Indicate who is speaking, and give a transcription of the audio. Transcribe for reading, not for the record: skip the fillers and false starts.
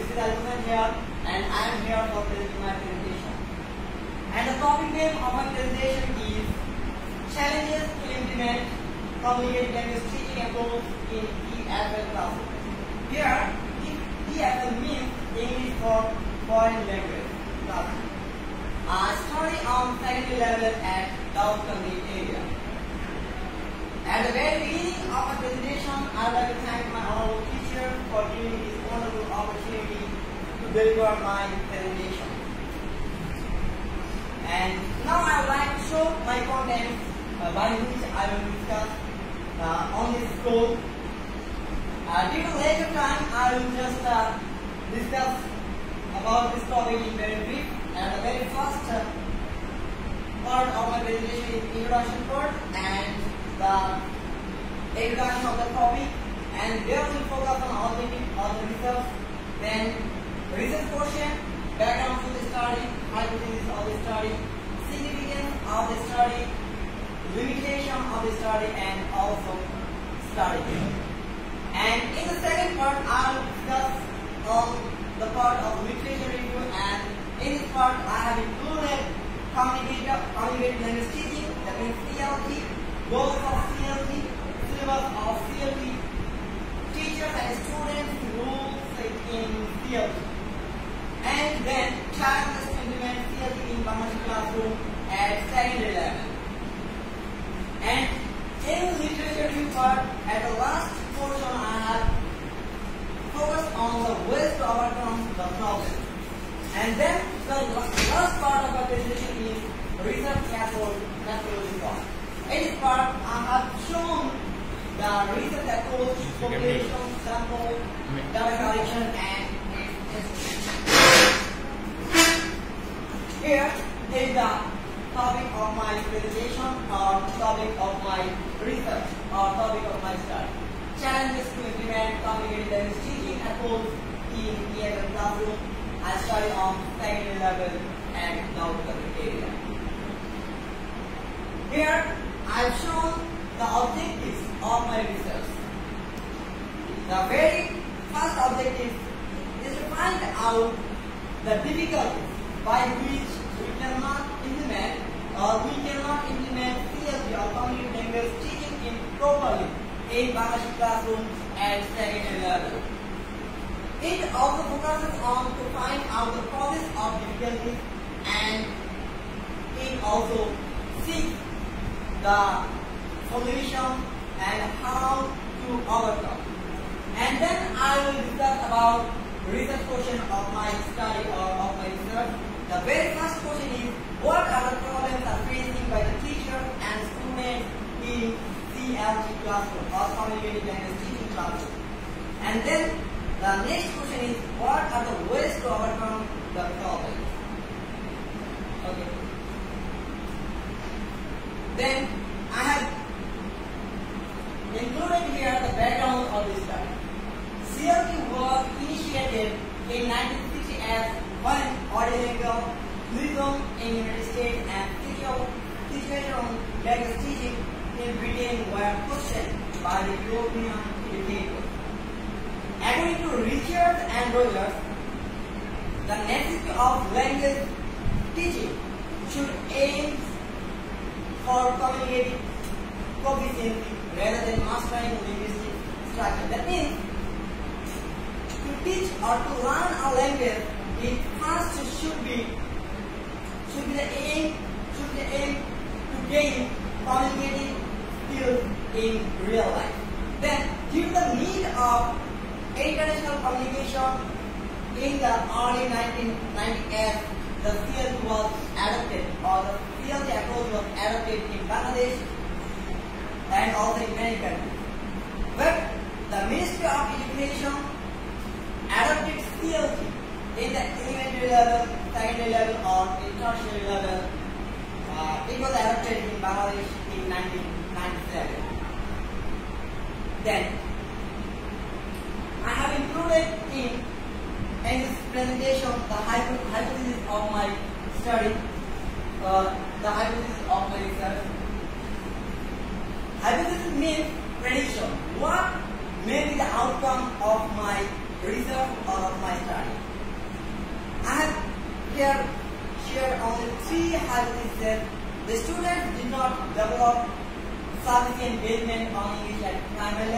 Speaker 1: This is Alvin here, and I am here for presenting my presentation. And the topic name of my presentation is Challenges to Implement Communicated Language Teaching Approach in EFL Classroom. Here, EFL means English for Foreign Language Classroom. Study on secondary level at Downtown area. At the very beginning of my presentation, I would like to thank my honorable teacher for giving me this wonderful opportunity to deliver my presentation. And now I would like to show my content by which I will discuss on this scroll. Due to later time, I will just discuss about this topic in very brief. And the very first part of my presentation is introduction part and the introduction of the topic, and there we will focus on objective of the research, then research portion, background to the study, hypothesis of the study, significance of the study, limitation of the study, and also study. And in the second part, I will discuss on the part of literature review, and in this part I have included communicated language teaching, that means CLT, goals of CLT, syllabus of CLT, teachers and students rules in CLT, and then challenges to implement CLT in Bangladeshi classroom at secondary level. And in the literature review part, at the last portion, I have focused on the ways to overcome the problem. And then the last part of our presentation is research methodology part. In this part, I have shown the research approach, population, sample, data collection, and here is the topic of my presentation, or topic of my research, or topic of my study. Challenges to implement communicated language teaching approach in EFL classroom. I study on secondary level and downtown area. Here I have shown the objectives of my research. The very first objective is to find out the difficulties by which we cannot implement CLT or communicated language teaching properly in Bangladeshi classrooms at secondary level. It also focuses on to find out the causes of difficulties, and it also seeks the solution and how to overcome. And then I will discuss about research portion of my study or of my research. The very first question is, what are the problems are facing by the teacher and students in CLT classroom or communicated language teaching classroom? And then the next question is, what are the ways to overcome the problem? Okay. Then I have included here the background of this study. CLT was initiated in 1960 as when audiovisual tourism in the United States and situational language teaching in Britain were questioned by the European educators. According to Richard and Rogers, the necessity of language teaching should aim for communicating proficiency rather than mastering linguistic structure. That means, to teach or to learn a language, it first should be the aim to gain communicating skills in real life. Then, due to the need of international communication in the early 1990s, the CLT was adopted, or the CLT approach was adopted in Bangladesh and also in many countries. But the Ministry of Education adopted CLT in the elementary level, secondary level, or tertiary level. It was adopted in Bangladesh in 1997. Then I have included in this presentation the hypothesis of my study, the hypothesis of my research. Hypothesis means prediction. What may be the outcome of my result of my study. I have here shared only 3 hypotheses. The students did not develop sufficient engagement on English at primary level.